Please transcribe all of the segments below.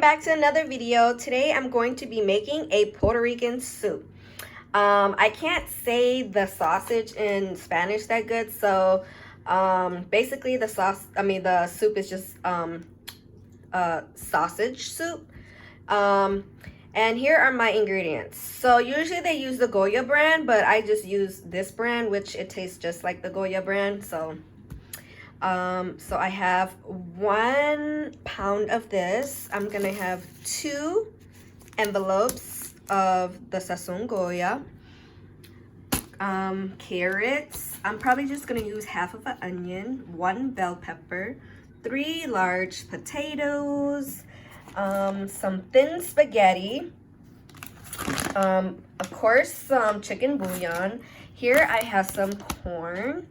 back to another video. Today I'm going to be making a Puerto Rican soup. I can't say the sausage in Spanish that good, so basically the soup is just sausage soup. And here are my ingredients. So usually they use the Goya brand, but I just use this brand, which it tastes just like the Goya brand. So I have 1 pound of this. I'm gonna have 2 envelopes of the sazon goya, carrots. I'm probably just gonna use half of an onion, 1 bell pepper, 3 large potatoes, some thin spaghetti, of course some chicken bouillon. Here I have some corn,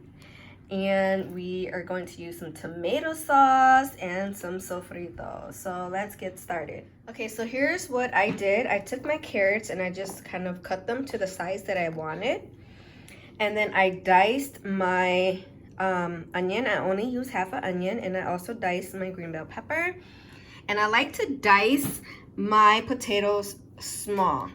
and we are going to use some tomato sauce and some sofrito. So let's get started. Okay, so here's what I did. I took my carrots and I just kind of cut them to the size that I wanted. And then I diced my onion. I only use half an onion, and I also diced my green bell pepper. And I like to dice my potatoes small.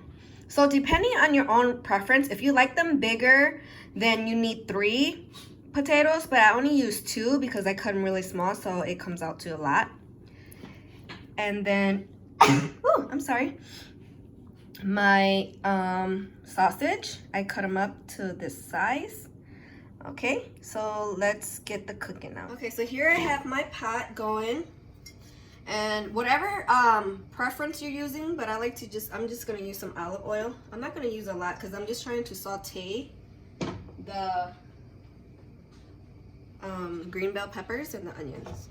So depending on your own preference, if you like them bigger, then you need 3 potatoes, but I only use 2 because I cut them really small, so it comes out to a lot. And then oh, I'm sorry, my sausage, I cut them up to this size. Okay, so let's get the cooking now. Okay, so here I have my pot going, and whatever preference you're using, but I like to I'm just gonna use some olive oil. I'm not gonna use a lot because I'm just trying to saute the green bell peppers and the onions.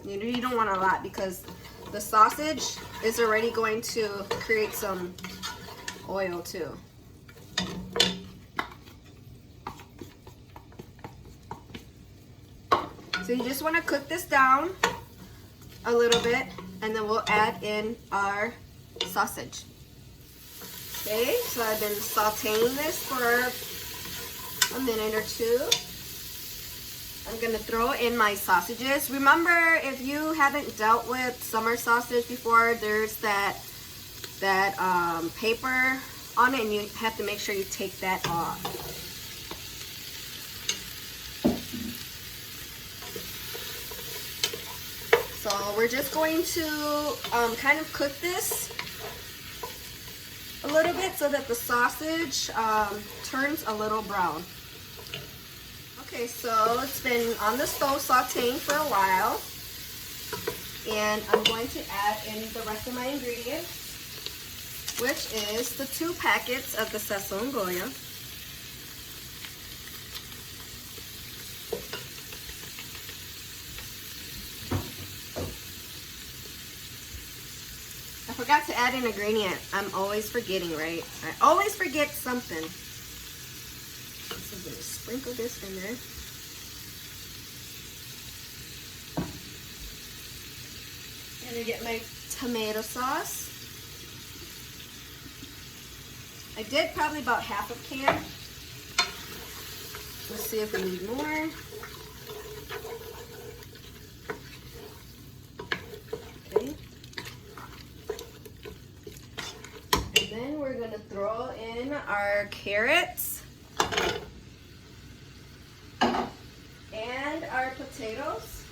You don't want a lot because the sausage is already going to create some oil too. So you just want to cook this down a little bit, and then we'll add in our sausage. Okay, so I've been sauteing this for a minute or 2. I'm gonna throw in my sausages. Remember, if you haven't dealt with summer sausage before, there's that paper on it, and you have to make sure you take that off. So we're just going to kind of cook this a little bit so that the sausage turns a little brown. Okay, so it's been on the stove sauteing for a while, and I'm going to add in the rest of my ingredients, which is the 2 packets of the sazon goya. I forgot to add an ingredient. I'm always forgetting, right? I always forget something. So I'm going to sprinkle this in there. I'm going to get my tomato sauce. I did probably about half a can. Let's see if we need more. Okay. And then we're going to throw in our carrots and our potatoes.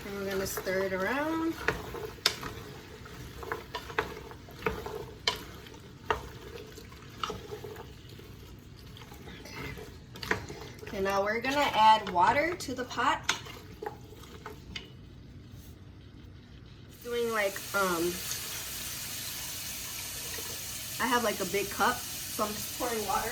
And we're going to stir it around. And now we're gonna add water to the pot. Doing like I have like a big cup, so I'm just pouring water.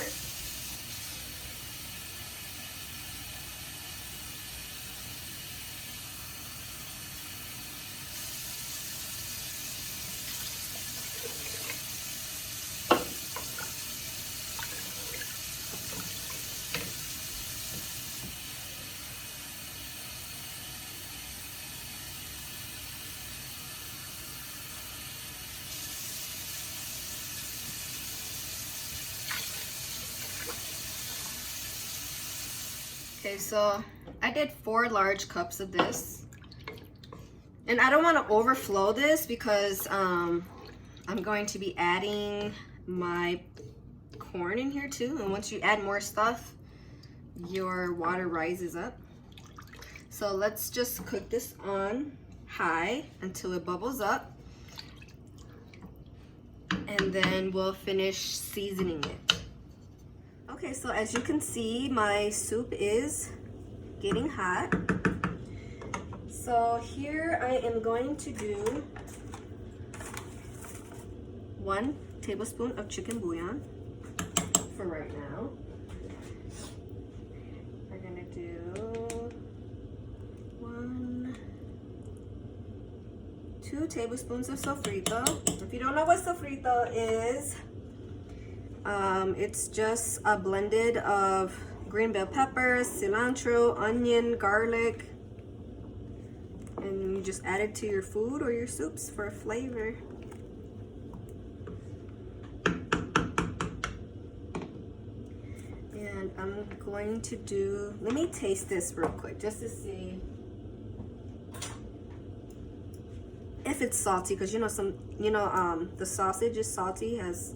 Okay, so I did 4 large cups of this. And I don't want to overflow this because I'm going to be adding my corn in here too. And once you add more stuff, your water rises up. So let's just cook this on high until it bubbles up. And then we'll finish seasoning it. Okay, so as you can see, my soup is getting hot. So here I am going to do 1 tablespoon of chicken bouillon for right now. We're gonna do 2 tablespoons of sofrito. If you don't know what sofrito is, it's just a blended of green bell peppers, cilantro, onion, garlic, and you just add it to your food or your soups for flavor. And I'm going to do, let me taste this real quick just to see if it's salty, because the sausage is salty, has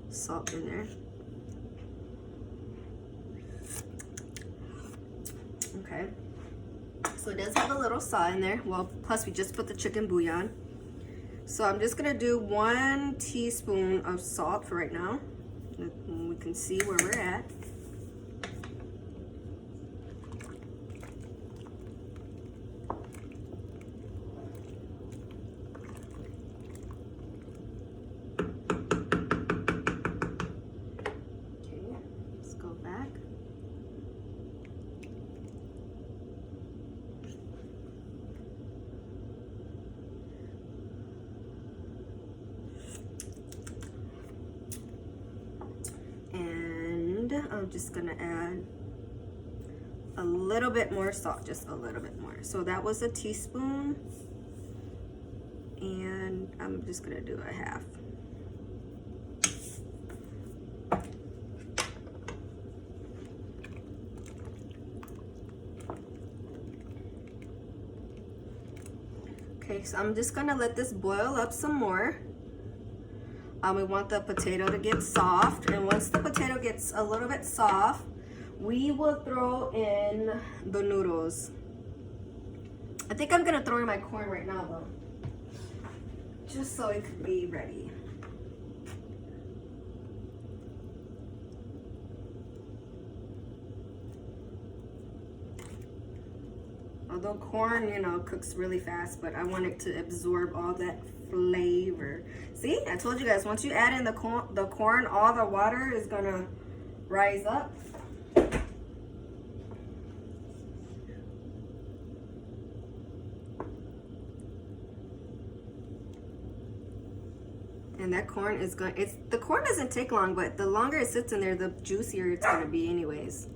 salt in there. Okay, so it does have a little salt in there. Well, plus we just put the chicken bouillon. So I'm just gonna do 1 teaspoon of salt for right now. We can see where we're at. I'm just gonna add a little bit more salt, just a little bit more. So that was a teaspoon, and I'm just gonna do a half. Okay, so I'm just gonna let this boil up some more. We want the potato to get soft, and once the potato gets a little bit soft, we will throw in the noodles. I think I'm gonna throw in my corn right now though, just so it could be ready. Although corn, cooks really fast, but I want it to absorb all that flavor. See, I told you guys, once you add in the corn, all the water is gonna rise up. And that corn is the corn doesn't take long, but the longer it sits in there, the juicier it's gonna be anyways.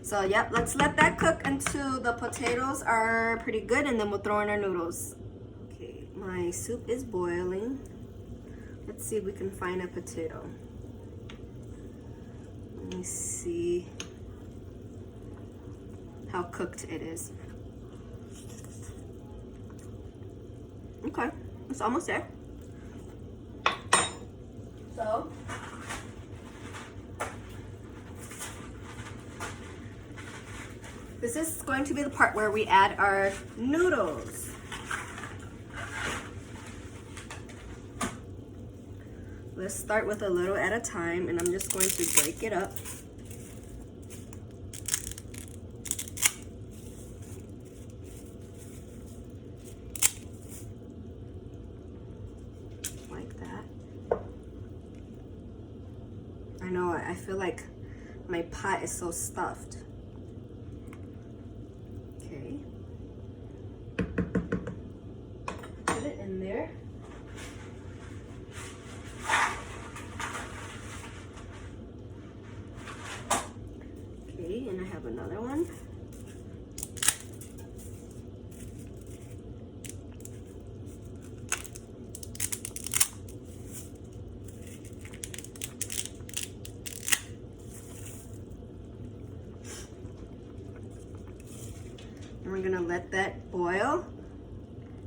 So yep, let's let that cook until the potatoes are pretty good, and then we'll throw in our noodles. Okay, my soup is boiling. Let's see if we can find a potato. Let me see how cooked it is. Okay, it's almost there. So this is going to be the part where we add our noodles. Let's start with a little at a time, and I'm just going to break it up. Like that. I know, I feel like my pot is so stuffed. Okay. Put it in there. Okay, and I have another one. we're gonna let that boil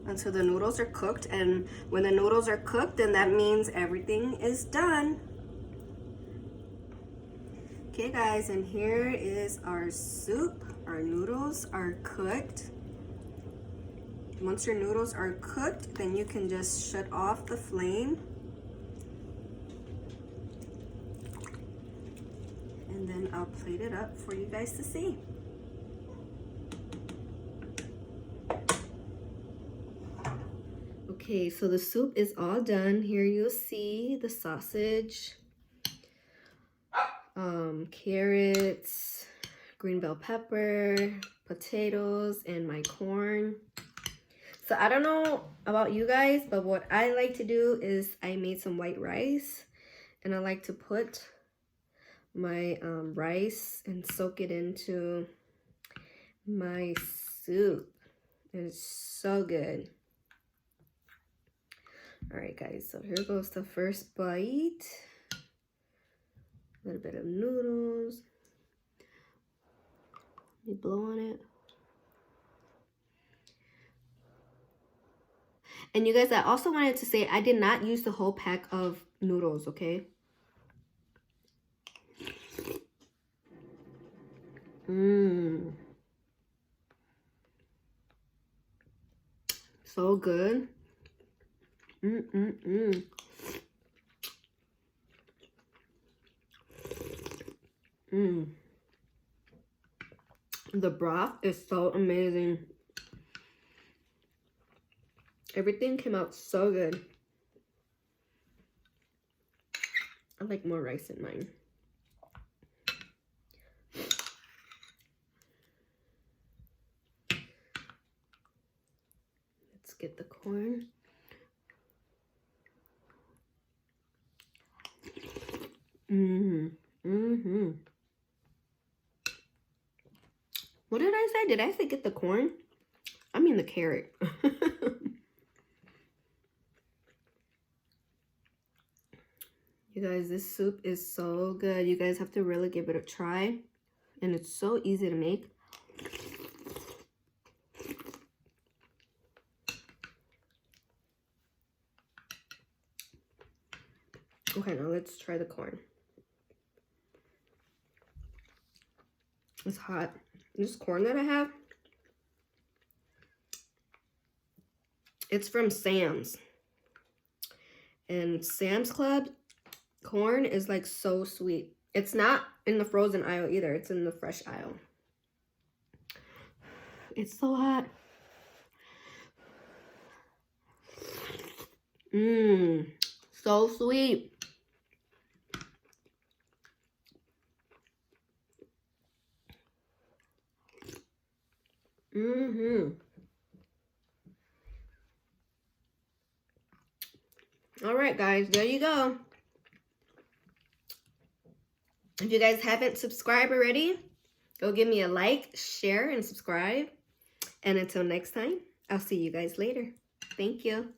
until the noodles are cooked. And when the noodles are cooked, then that means everything is done. Okay guys, and here is our soup. Our noodles are cooked. Once your noodles are cooked, then you can just shut off the flame. And then I'll plate it up for you guys to see. Okay, so the soup is all done. Here you'll see the sausage, carrots, green bell pepper, potatoes, and my corn. So I don't know about you guys, but what I like to do is I made some white rice, and I like to put my rice and soak it into my soup. And it's so good. All right, guys, so here goes the first bite. A little bit of noodles. You blow on it. And you guys, I also wanted to say I did not use the whole pack of noodles, okay? So good. The broth is so amazing. Everything came out so good. I like more rice in mine. Let's get the corn. What did I say? Did I say get the corn? I mean the carrot. You guys, this soup is so good. You guys have to really give it a try. And it's so easy to make. Okay, now let's try the corn. It's hot. This corn that I have, it's from Sam's. And Sam's Club corn is like so sweet. It's not in the frozen aisle either. It's in the fresh aisle. It's so hot. So sweet. All right, guys, there you go. If you guys haven't subscribed already, go give me a like, share, and subscribe. And until next time, I'll see you guys later. Thank you.